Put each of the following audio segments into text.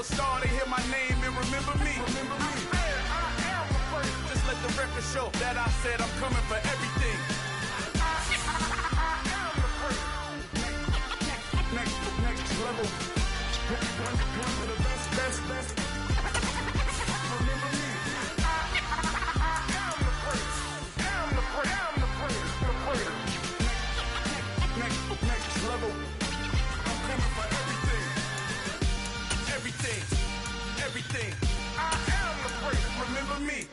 superstar, they hear my name and remember me. I am the first. Just let the record show that I said I'm coming for everything. I am the first. Next level. One of the best. Remember me. I am the first. I'm the first. Next level. I'm coming for everything. Everything. I am the first. Remember me.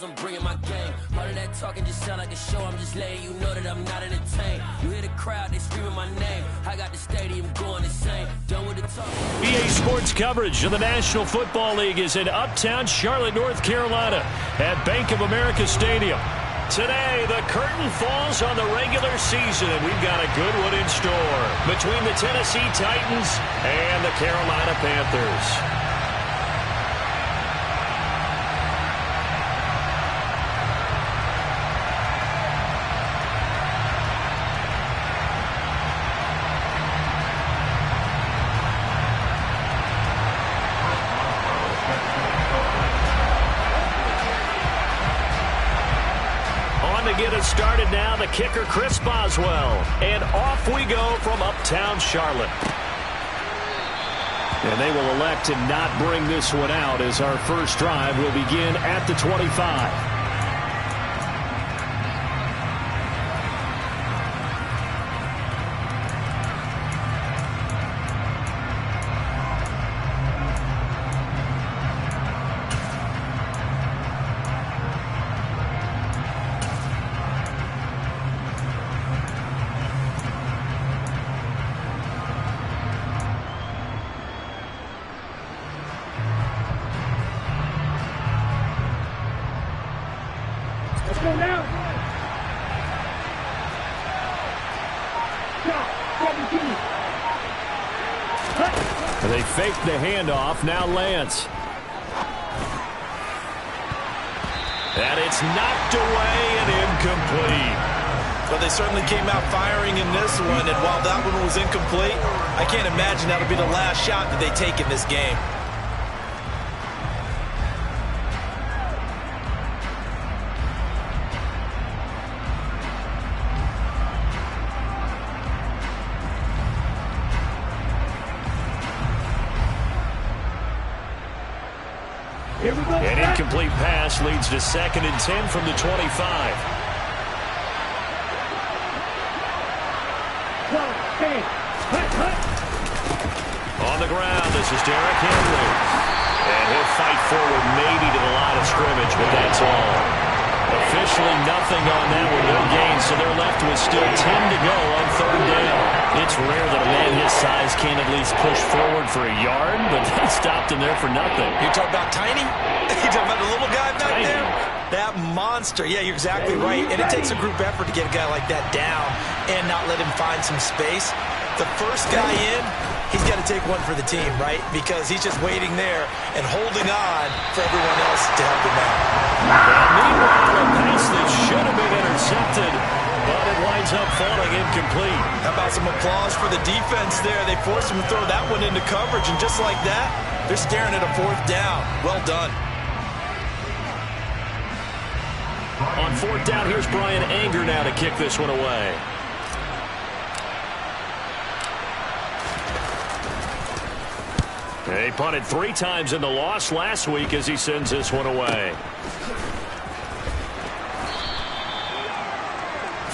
I'm bringing my game. All of that talking just sound like a show. I'm just letting you know that I'm not entertained. You hear the crowd, they screaming my name. I got the stadium going insane. Done with the talk. EA Sports coverage of the National Football League is in Uptown Charlotte, North Carolina at Bank of America Stadium. Today, the curtain falls on the regular season, and we've got a good one in store between the Tennessee Titans and the Carolina Panthers. Get us started now, the kicker Chris Boswell, and off we go from Uptown Charlotte. And they will elect to not bring this one out as our first drive will begin at the 25. They fake the handoff. Now Lance. And it's knocked away and incomplete. Well, they certainly came out firing in this one, and while that one was incomplete, I can't imagine that'll be the last shot that they take in this game. An incomplete pass leads to 2nd and 10 from the 25. On the ground, this is Derrick Henry. And he'll fight forward maybe to the line of scrimmage, but that's all. Officially nothing on that one, no gain, so they're left with still 10 to go on 3rd down. It's rare that a man his size can't at least push forward for a yard, but that stopped him there for nothing. You talking about tiny? You talking about the little guy back there? That monster. Yeah, you're exactly right. And it takes a group effort to get a guy like that down and not let him find some space. The first guy in, he's got to take one for the team, right? Because he's just waiting there and holding on for everyone else to help him out. Well, meanwhile, a pass that should have been intercepted, but it winds up falling incomplete. How about some applause for the defense there? They forced him to throw that one into coverage, and just like that, they're staring at a 4th down. Well done. On 4th down, here's Brian Anger now to kick this one away. He punted 3 times in the loss last week as he sends this one away.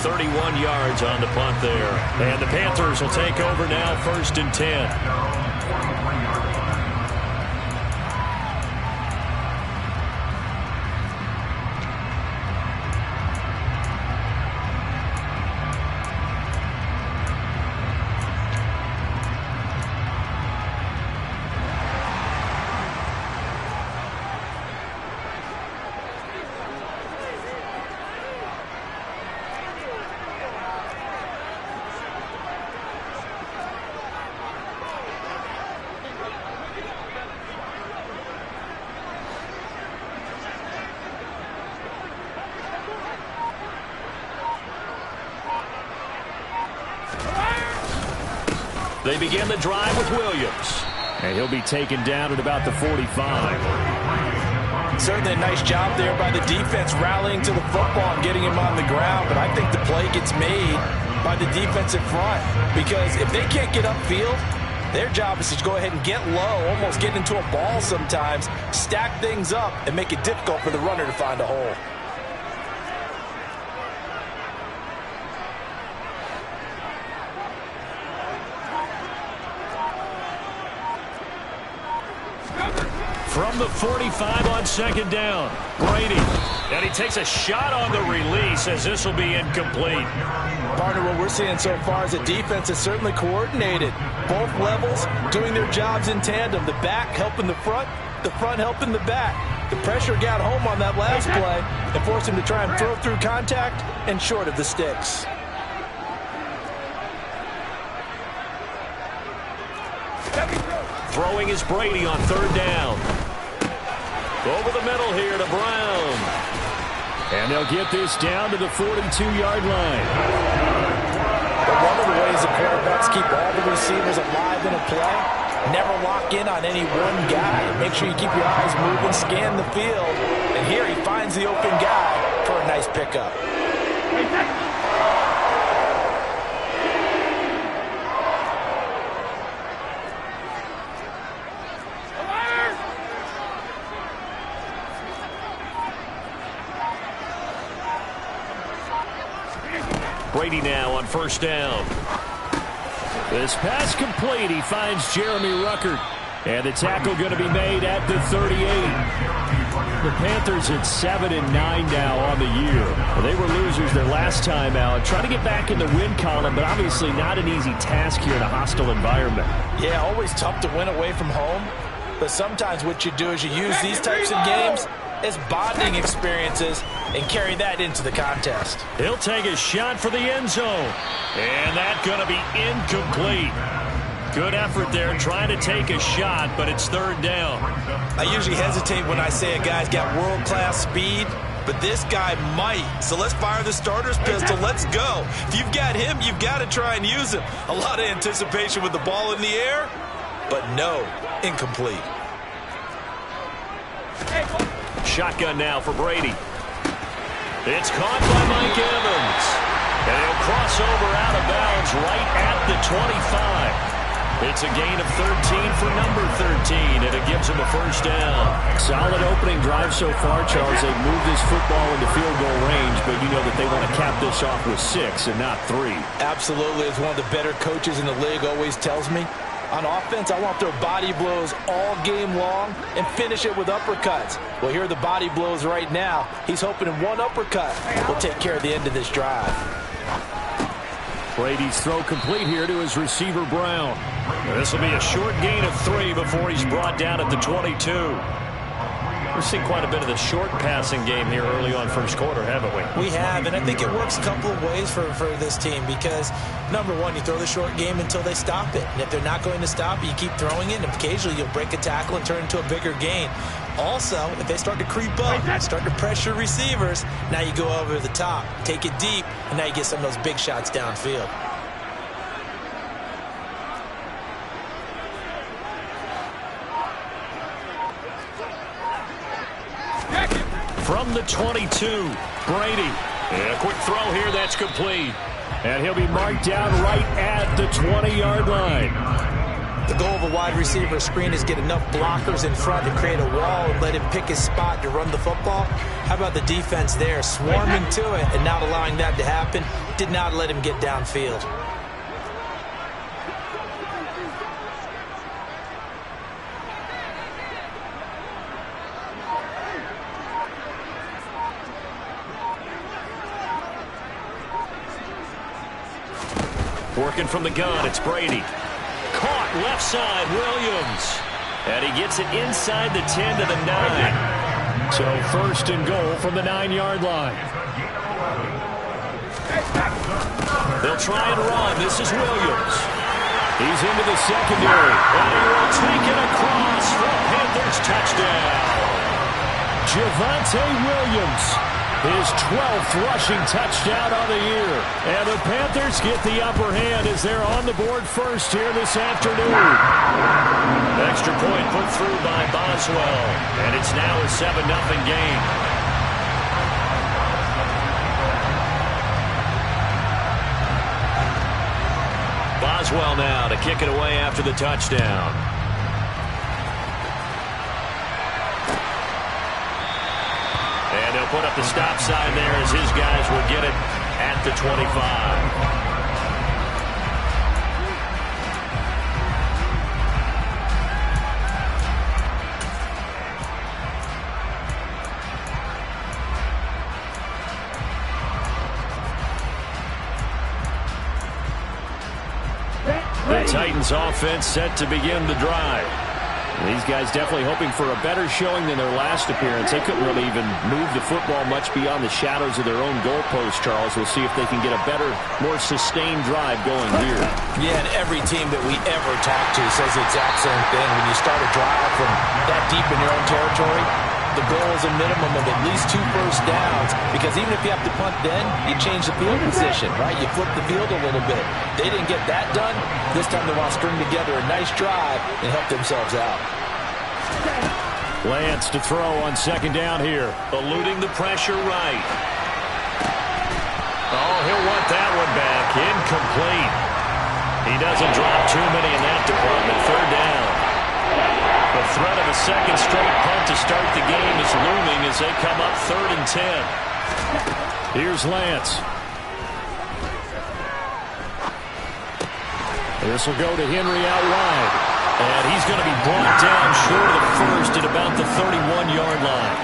31 yards on the punt there. And the Panthers will take over now, 1st and 10. They begin the drive with Williams. And he'll be taken down at about the 45. Certainly a nice job there by the defense rallying to the football and getting him on the ground. But I think the play gets made by the defensive front. Because if they can't get upfield, their job is to go ahead and get low, almost get into a ball sometimes, stack things up, and make it difficult for the runner to find a hole. From the 45 on second down, Brady. And he takes a shot on the release as this will be incomplete. Partner, what we're seeing so far is the defense is certainly coordinated. Both levels doing their jobs in tandem. The back helping the front helping the back. The pressure got home on that last play and forced him to try and throw through contact and short of the sticks. Throwing is Brady on third down. Over the middle here to Brown. And they'll get this down to the 42-yard line. But one of the ways the quarterbacks keep all the receivers alive in a play, never lock in on any one guy. Make sure you keep your eyes moving, scan the field. And here he finds the open guy for a nice pickup. Brady now on first down. This pass complete. He finds Jeremy Ruckert. And the tackle going to be made at the 38. The Panthers at 7-9 now on the year. Well, they were losers their last time out. Trying to get back in the win column, but obviously not an easy task here in a hostile environment. Yeah, always tough to win away from home. But sometimes what you do is you use these types of games as bonding experiences and carry that into the contest. He'll take a shot for the end zone. And that's going to be incomplete. Good effort there trying to take a shot, but it's third down. I usually hesitate when I say a guy's got world-class speed, but this guy might. So let's fire the starter's pistol. Let's go. If you've got him, you've got to try and use him. A lot of anticipation with the ball in the air, but no, incomplete. Shotgun now for Brady. It's caught by Mike Evans. And he'll cross over out of bounds right at the 25. It's a gain of 13 for number 13, and it gives him a first down. Solid opening drive so far, Charles. They've moved this football into field goal range, but you know that they want to cap this off with 6 and not 3. Absolutely. As one of the better coaches in the league always tells me, on offense, I want their body blows all game long and finish it with uppercuts. Well, here are the body blows right now. He's hoping in one uppercut will take care of the end of this drive. Brady's throw complete here to his receiver, Brown. This will be a short gain of 3 before he's brought down at the 22. We're seeing quite a bit of the short passing game here early on first quarter, haven't we? We have, and I think it works a couple of ways for this team because, number one, you throw the short game until they stop it. And if they're not going to stop it, you keep throwing it, and occasionally you'll break a tackle and turn it into a bigger gain. Also, if they start to creep up, start to pressure receivers, now you go over the top, take it deep, and now you get some of those big shots downfield. From the 22, Brady. And a quick throw here that's complete. And he'll be marked down right at the 20-yard line. The goal of a wide receiver screen is get enough blockers in front to create a wall and let him pick his spot to run the football. How about the defense there, swarming to it and not allowing that to happen? Did not let him get downfield. Working from the gun, it's Brady. Caught left side, Williams. And he gets it inside the 10 to the 9. So first and goal from the 9-yard line. They'll try and run. This is Williams. He's into the secondary. And he will take it across for a Panthers touchdown. Javonte Williams his 12th rushing touchdown on the year. And the Panthers get the upper hand as they're on the board first here this afternoon. Extra point put through by Boswell, and it's now a 7-0 game. Boswell now to kick it away after the touchdown. And they'll put up the stop sign there as his guys will get it at the 25. The Titans offense set to begin the drive. These guys definitely hoping for a better showing than their last appearance. They couldn't really even move the football much beyond the shadows of their own goalpost, Charles. We'll see if they can get a better, more sustained drive going here. Yeah, and every team that we ever talk to says the exact same thing. When you start a drive from that deep in your own territory, the goal is a minimum of at least 2 first downs, because even if you have to punt then, you change the field position, right? You flip the field a little bit. They didn't get that done. This time they want to string together a nice drive and help themselves out. Lance to throw on second down here. Eluding the pressure right. Oh, he'll want that one back. Incomplete. He doesn't drop too many in that department. Third down. The threat of a second straight punt to start the game is looming as they come up 3rd and 10. Here's Lance. This will go to Henry out wide. And he's going to be brought down short of the first at about the 31-yard line.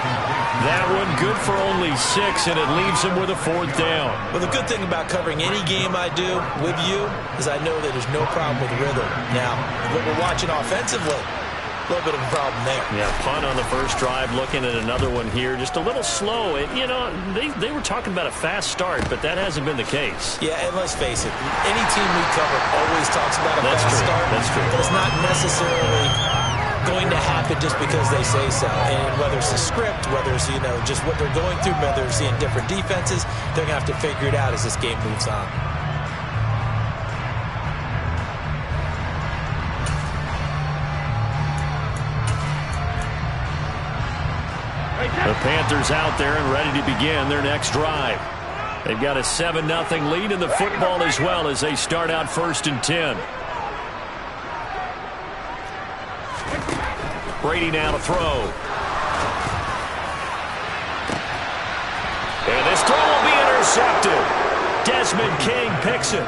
That one good for only 6, and it leaves him with a 4th down. Well, the good thing about covering any game I do with you is I know that there's no problem with rhythm. Now, what we're watching offensively, a little bit of a problem there. Yeah, punt on the first drive, looking at another one here. Just a little slow. You know, they were talking about a fast start, but that hasn't been the case. Yeah, and let's face it, any team we cover always talks about a fast start. That's true. But it's not necessarily going to happen just because they say so. And whether it's the script, whether it's, you know, just what they're going through, whether it's seeing different defenses, they're going to have to figure it out as this game moves on. The Panthers out there and ready to begin their next drive. They've got a 7-0 lead in the football as well as they start out 1st and 10. Brady now to throw. And this throw will be intercepted. Desmond King picks it.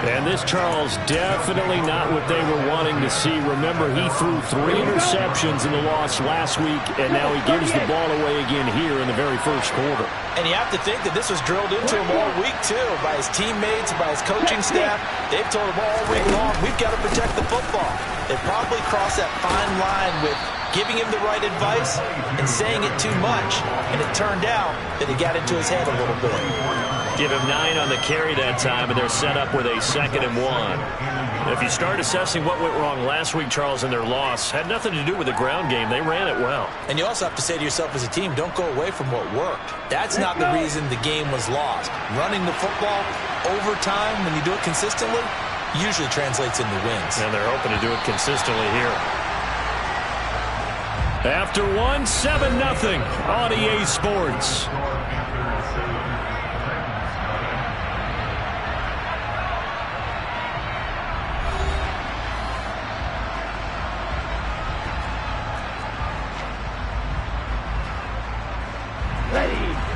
And this, Charles, definitely not what they were wanting to see. Remember, he threw 3 interceptions in the loss last week, and now he gives the ball away again here in the very first quarter. And you have to think that this was drilled into him all week, too, by his teammates, by his coaching staff. They've told him all week long, we've got to protect the football. They probably crossed that fine line with giving him the right advice and saying it too much. And it turned out that it got into his head a little bit. Give him 9 on the carry that time, and they're set up with a 2nd and 1. If you start assessing what went wrong last week, Charles, in their loss, had nothing to do with the ground game. They ran it well. And you also have to say to yourself as a team, don't go away from what worked. That's not the reason the game was lost. Running the football over time, when you do it consistently, usually translates into wins. And they're hoping to do it consistently here. After one, 7-0 on EA Sports.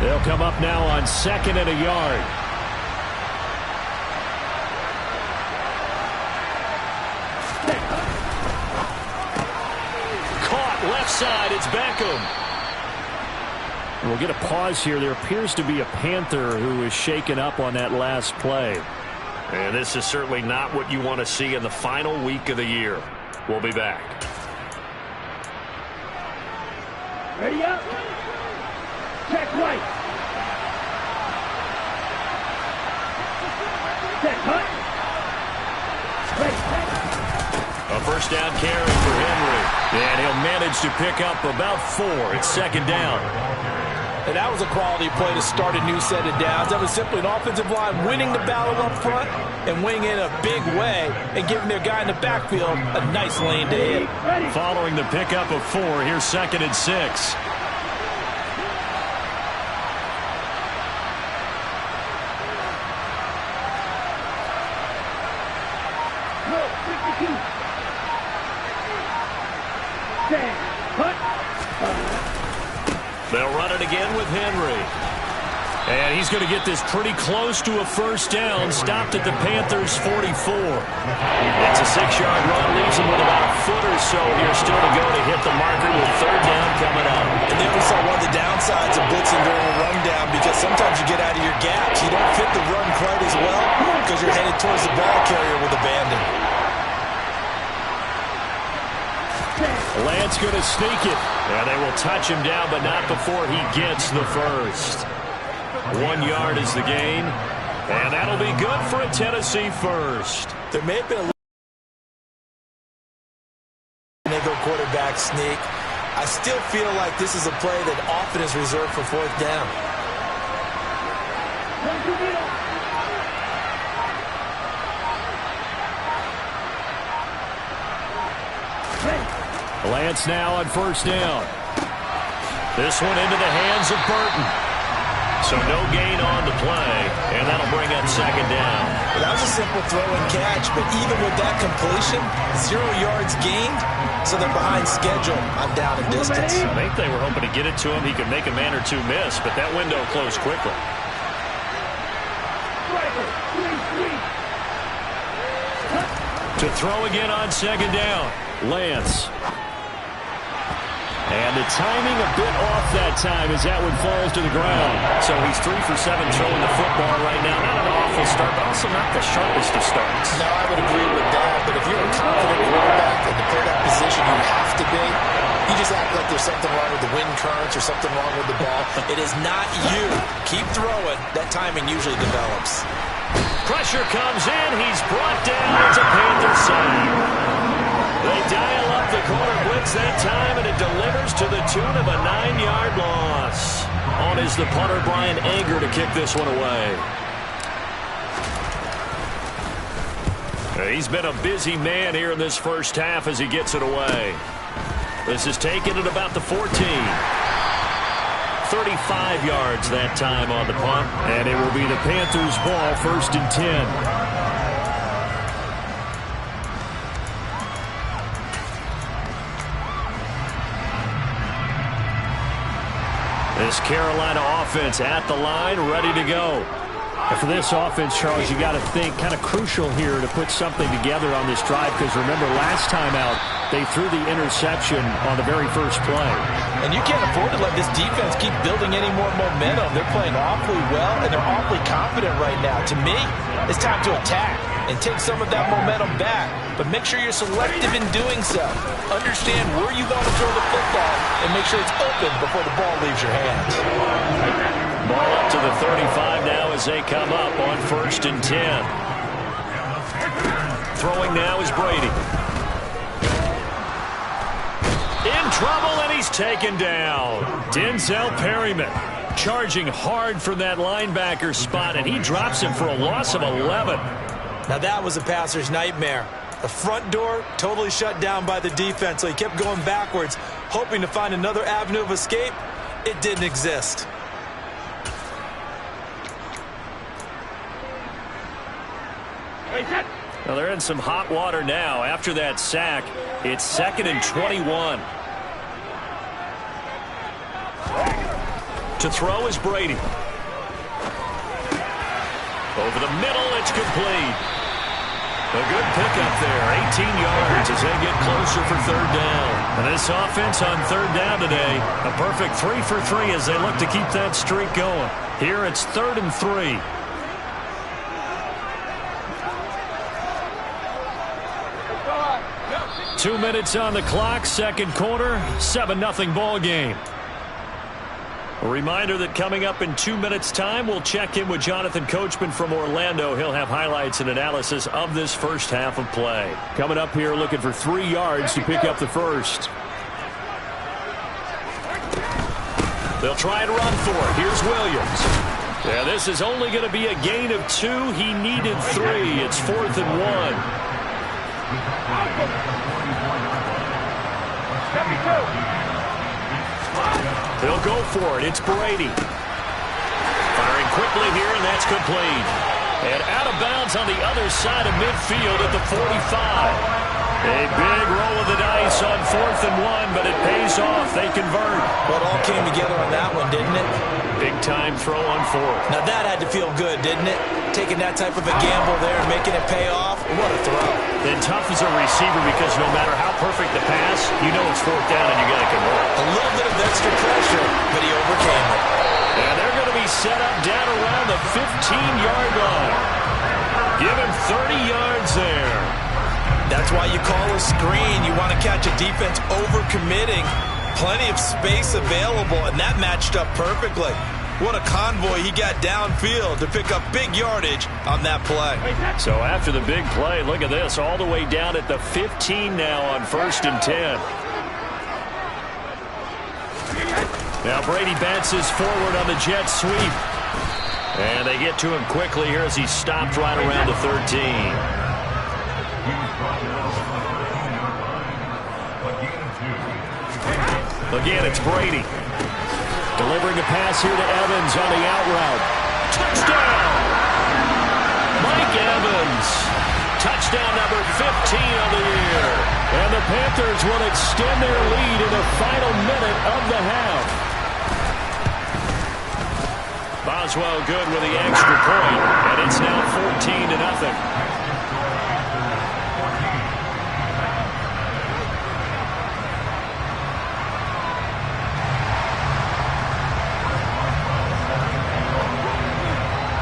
They'll come up now on 2nd and a yard. Caught left side. It's Beckham. We'll get a pause here. There appears to be a Panther who is shaken up on that last play. And this is certainly not what you want to see in the final week of the year. We'll be back. Ready up. Check right. Check cut. A first down carry for Henry. And he'll manage to pick up about 4. It's 2nd down. And that was a quality play to start a new set of downs. That was simply an offensive line winning the battle up front and winning in a big way and giving their guy in the backfield a nice lane to hit. Following the pickup of 4, here's 2nd and 6. They'll run it again with Henry. And he's going to get this pretty close to a first down. Stopped at the Panthers' 44. It's a 6-yard run. Leaves him with about a foot or so here still to go to hit the marker with 3rd down coming up. And then we saw one of the downsides of blitzing during a rundown, because sometimes you get out of your gaps. You don't fit the run quite as well because you're headed towards the ball carrier with abandon. Lance going to sneak it. And they will touch him down, but not before he gets the first. 1 yard is the gain. And that'll be good for a Tennessee first. There may have been a nickel quarterback sneak. I still feel like this is a play that often is reserved for 4th down. Lance now on 1st down. This one into the hands of Burton. So no gain on the play, and that'll bring up 2nd down. Well, that was a simple throw and catch, but even with that completion, 0 yards gained, so they're behind schedule on down and distance. I think they were hoping to get it to him. He could make a man or two miss, but that window closed quickly. To throw again on 2nd down. Lance. And the timing a bit off that time as that one falls to the ground. So he's 3 for 7 throwing the football right now. Not an awful start, but also not the sharpest of starts. No, I would agree with that. But if you're a confident quarterback and to play that position you have to be, you just act like there's something wrong with the wind currents or something wrong with the ball. It is not you. Keep throwing. That timing usually develops. Pressure comes in. He's brought down. It's a Panthers side. They dial up the corner blitz that time, and it delivers to the tune of a 9-yard loss. On is the punter, Brian Anger, to kick this one away. He's been a busy man here in this first half as he gets it away. This is taken at about the 14. 35 yards that time on the punt, and it will be the Panthers' ball, 1st and 10. This Carolina offense at the line, ready to go. And for this offense, Charles, you got to think kind of crucial here to put something together on this drive, because remember last time out, they threw the interception on the very first play. And you can't afford to let this defense keep building any more momentum. They're playing awfully well, and they're awfully confident right now. To me, it's time to attack and take some of that momentum back. But make sure you're selective in doing so. Understand where you want to throw the football and make sure it's open before the ball leaves your hands. Ball up to the 35 now as they come up on 1st and 10. Throwing now is Brady. In trouble, and he's taken down. Denzel Perryman charging hard from that linebacker spot, and he drops him for a loss of 11. Now that was a passer's nightmare. The front door totally shut down by the defense, so he kept going backwards, hoping to find another avenue of escape. It didn't exist. Well, they're in some hot water now. After that sack, it's 2nd and 21. To throw is Brady. Over the middle, it's complete. A good pickup there, 18 yards as they get closer for 3rd down. And this offense on 3rd down today, a perfect 3 for 3 as they look to keep that streak going. Here it's 3rd and 3. Two minutes on the clock, 2nd quarter, 7-0 ball game. A reminder that coming up in 2 minutes' time, we'll check in with Jonathan Coachman from Orlando. He'll have highlights and analysis of this first half of play. Coming up here looking for 3 yards to pick up the first. They'll try and run for it. Here's Williams. Yeah, this is only going to be a gain of 2. He needed 3. It's 4th and 1. He'll go for it. It's Brady. Firing quickly here, and that's complete. And out of bounds on the other side of midfield at the 45. A big roll of the dice on 4th and 1, but it pays off. They convert. Well, it all came together on that one, didn't it? Big-time throw on 4th. Now, that had to feel good, didn't it? Taking that type of a gamble there and making it pay off. What a throw. And tough as a receiver because no matter how perfect the pass, you know it's 4th down and you got to convert. A little bit of extra pressure, but he overcame it. And they're going to be set up down around the 15-yard line. Give him 30 yards there. That's why you call a screen. You want to catch a defense overcommitting. Plenty of space available, and that matched up perfectly. What a convoy he got downfield to pick up big yardage on that play. So after the big play, look at this, all the way down at the 15 now on 1st and 10. Now Brady bounces forward on the jet sweep. And they get to him quickly here as he stopped right around the 13. Again, it's Brady. Delivering a pass here to Evans on the out route. Touchdown! Mike Evans. Touchdown number 15 on the year. And the Panthers will extend their lead in the final minute of the half. Boswell good with the extra point, and it's now 14-0.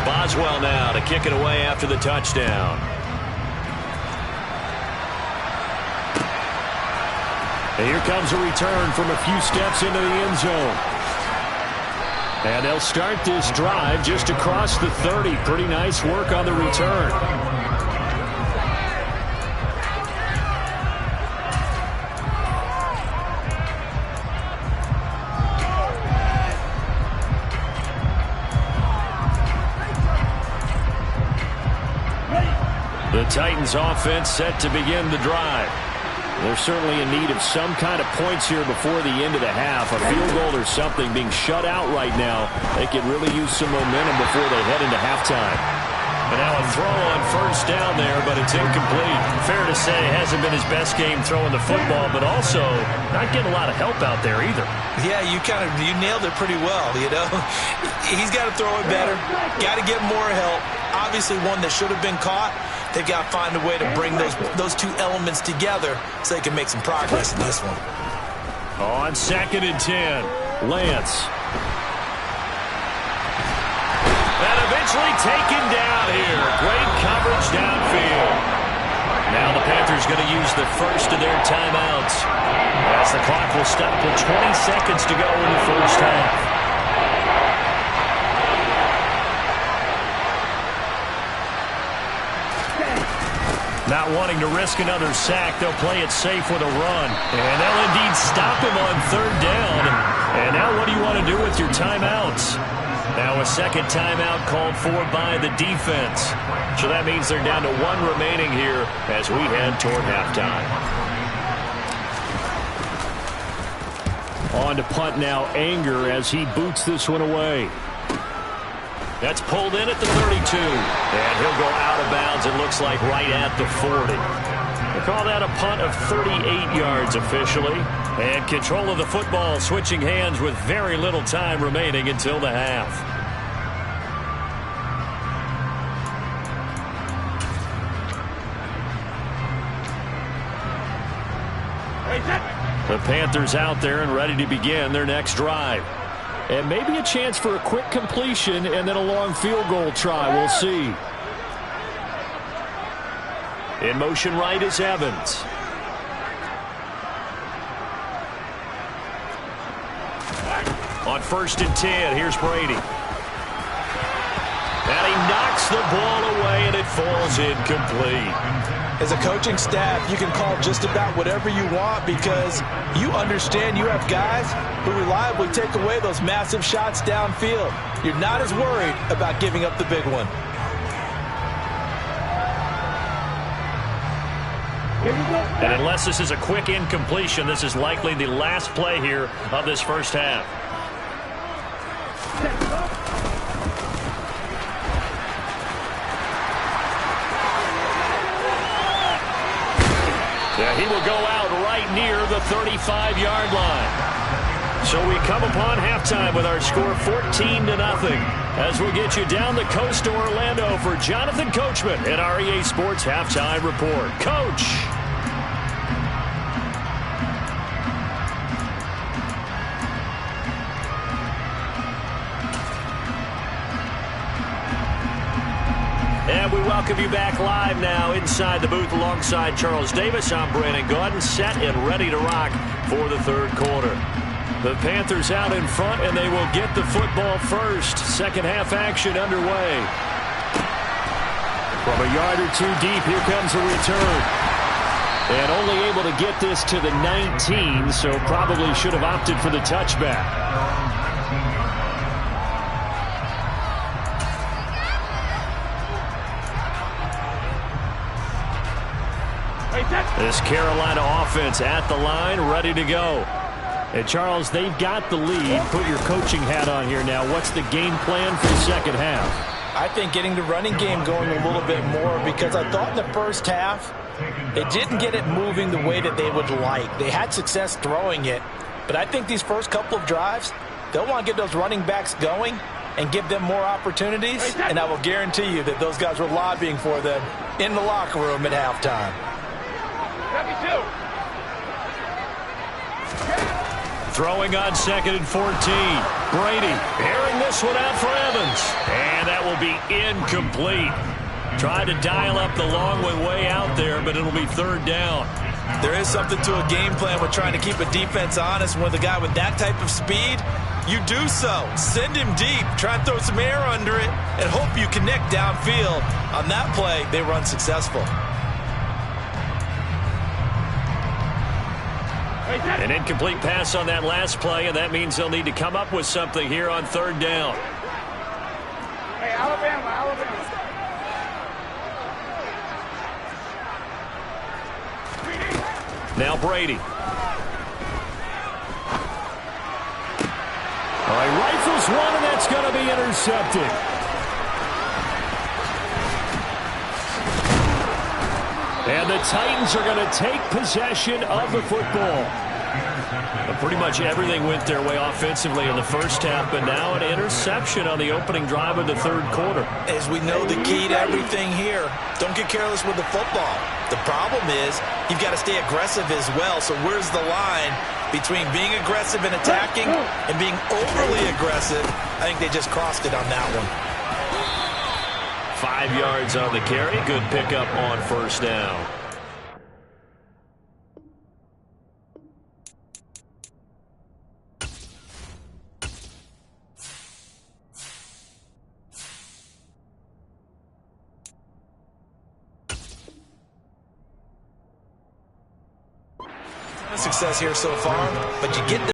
Boswell now to kick it away after the touchdown. And here comes a return from a few steps into the end zone. And they'll start this drive just across the 30. Pretty nice work on the return. The Titans offense set to begin the drive. They're certainly in need of some kind of points here before the end of the half. A field goal or something. Being shut out right now, they could really use some momentum before they head into halftime. And now a throw on 1st down there, but it's incomplete. Fair to say, hasn't been his best game throwing the football, but also not getting a lot of help out there either. Yeah, you nailed it pretty well, you know. He's got to throw it better. Got to get more help. Obviously one that should have been caught. They've got to find a way to bring those two elements together so they can make some progress in this one. On 2nd and 10, Lance. And eventually taken down here. Great coverage downfield. Now the Panthers going to use the first of their timeouts as the clock will stop with 20 seconds to go in the first half. Not wanting to risk another sack, they'll play it safe with a run. And they'll indeed stop him on 3rd down. And now what do you want to do with your timeouts? Now a second timeout called for by the defense. So that means they're down to 1 remaining here as we head toward halftime. On to punt now, Anger as he boots this one away. That's pulled in at the 32. And he'll go out of bounds, it looks like, right at the 40. They call that a punt of 38 yards officially. And control of the football switching hands with very little time remaining until the half. The Panthers out there and ready to begin their next drive. And maybe a chance for a quick completion and then a long field goal try. We'll see. In motion right is Evans. On 1st and 10, here's Brady. And he knocks the ball away, and it falls incomplete. As a coaching staff, you can call just about whatever you want because you understand you have guys who reliably take away those massive shots downfield. You're not as worried about giving up the big one. And unless this is a quick incompletion, this is likely the last play here of this first half. Yeah, he will go out right near the 35-yard line. So we come upon halftime with our score 14-0 as we get you down the coast to Orlando for Jonathan Coachman at our EA Sports Halftime Report. Coach. And we welcome you back live now inside the booth alongside Charles Davis. I'm Brandon Gaudin, set and ready to rock for the third quarter. The Panthers out in front, and they will get the football first. Second half action underway. From a yard or two deep, here comes a return. And only able to get this to the 19, so probably should have opted for the touchback. This Carolina offense at the line, ready to go. And Charles, they've got the lead. Put your coaching hat on here now. What's the game plan for the second half? I think getting the running game going a little bit more because I thought in the first half they didn't get it moving the way that they would like. They had success throwing it, but I think these first couple of drives, they'll want to get those running backs going and give them more opportunities, and I will guarantee you that those guys were lobbying for them in the locker room at halftime. Throwing on 2nd and 14. Brady airing this one out for Evans. And that will be incomplete. Tried to dial up the long one way out there, but it'll be third down. There is something to a game plan with trying to keep a defense honest. With a guy with that type of speed, you do so. Send him deep. Try and throw some air under it and hope you connect downfield. On that play, they were unsuccessful. An incomplete pass on that last play, and that means they'll need to come up with something here on third down. Hey, Alabama. Now Brady. All right, rifles one, and that's going to be intercepted. And the Titans are going to take possession of the football. Pretty much everything went their way offensively in the first half, but now an interception on the opening drive of the third quarter. As we know, the key to everything here, don't get careless with the football. The problem is you've got to stay aggressive as well. So where's the line between being aggressive and attacking and being overly aggressive? I think they just crossed it on that one. 5 yards on the carry. Good pickup on first down. Success here so far, but you get the